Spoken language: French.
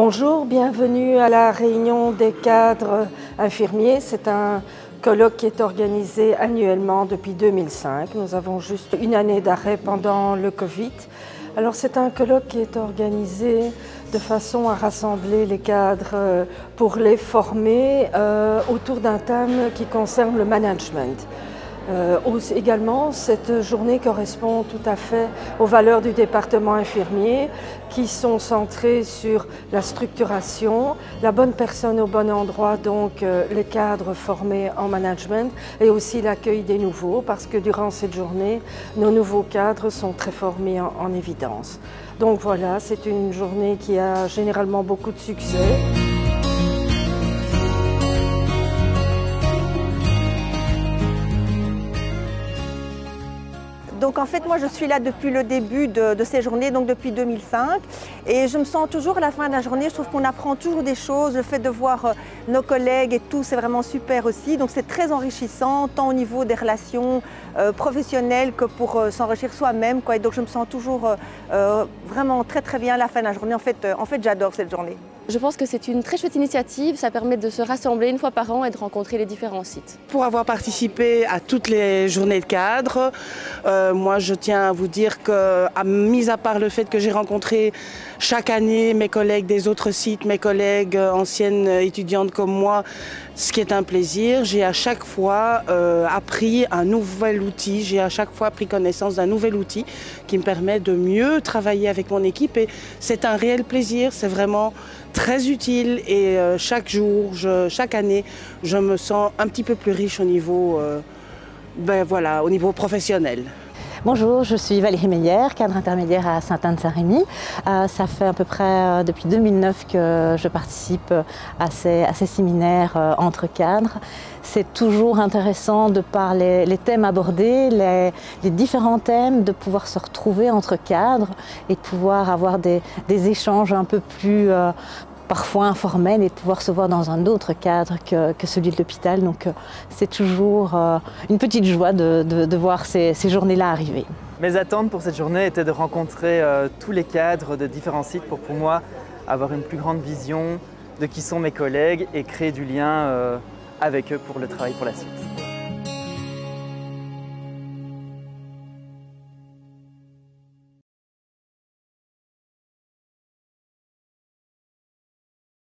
Bonjour, bienvenue à la réunion des cadres infirmiers. C'est un colloque qui est organisé annuellement depuis 2005. Nous avons juste une année d'arrêt pendant le Covid. Alors c'est un colloque qui est organisé de façon à rassembler les cadres pour les former autour d'un thème qui concerne le management. Également, cette journée correspond tout à fait aux valeurs du département infirmier qui sont centrées sur la structuration, la bonne personne au bon endroit, donc les cadres formés en management et aussi l'accueil des nouveaux parce que durant cette journée, nos nouveaux cadres sont très formés en évidence. Donc voilà, c'est une journée qui a généralement beaucoup de succès. Donc en fait, moi je suis là depuis le début de ces journées, donc depuis 2005. Et je me sens toujours à la fin de la journée, je trouve qu'on apprend toujours des choses. Le fait de voir nos collègues et tout, c'est vraiment super aussi. Donc c'est très enrichissant, tant au niveau des relations professionnelles que pour s'enrichir soi-même. Et donc je me sens toujours vraiment très bien à la fin de la journée. En fait j'adore cette journée. Je pense que c'est une très chouette initiative, ça permet de se rassembler une fois par an et de rencontrer les différents sites. Pour avoir participé à toutes les journées de cadre, moi je tiens à vous dire que, mis à part le fait que j'ai rencontré chaque année mes collègues des autres sites, mes collègues anciennes étudiantes comme moi, ce qui est un plaisir, j'ai à chaque fois appris un nouvel outil, j'ai à chaque fois pris connaissance d'un nouvel outil qui me permet de mieux travailler avec mon équipe et c'est un réel plaisir, c'est vraiment très utile et chaque jour, chaque année, je me sens un petit peu plus riche au niveau, au niveau professionnel. Bonjour, je suis Valérie Meyer, cadre intermédiaire à Sainte-Anne-Saint-Rémy. Ça fait à peu près depuis 2009 que je participe à ces séminaires entre cadres. C'est toujours intéressant de par les thèmes abordés, les différents thèmes, de pouvoir se retrouver entre cadres et de pouvoir avoir des échanges un peu plus parfois informels et de pouvoir se voir dans un autre cadre que celui de l'hôpital. Donc c'est toujours une petite joie de voir ces journées-là arriver. Mes attentes pour cette journée étaient de rencontrer tous les cadres de différents sites pour moi avoir une plus grande vision de qui sont mes collègues et créer du lien avec eux pour le travail pour la suite.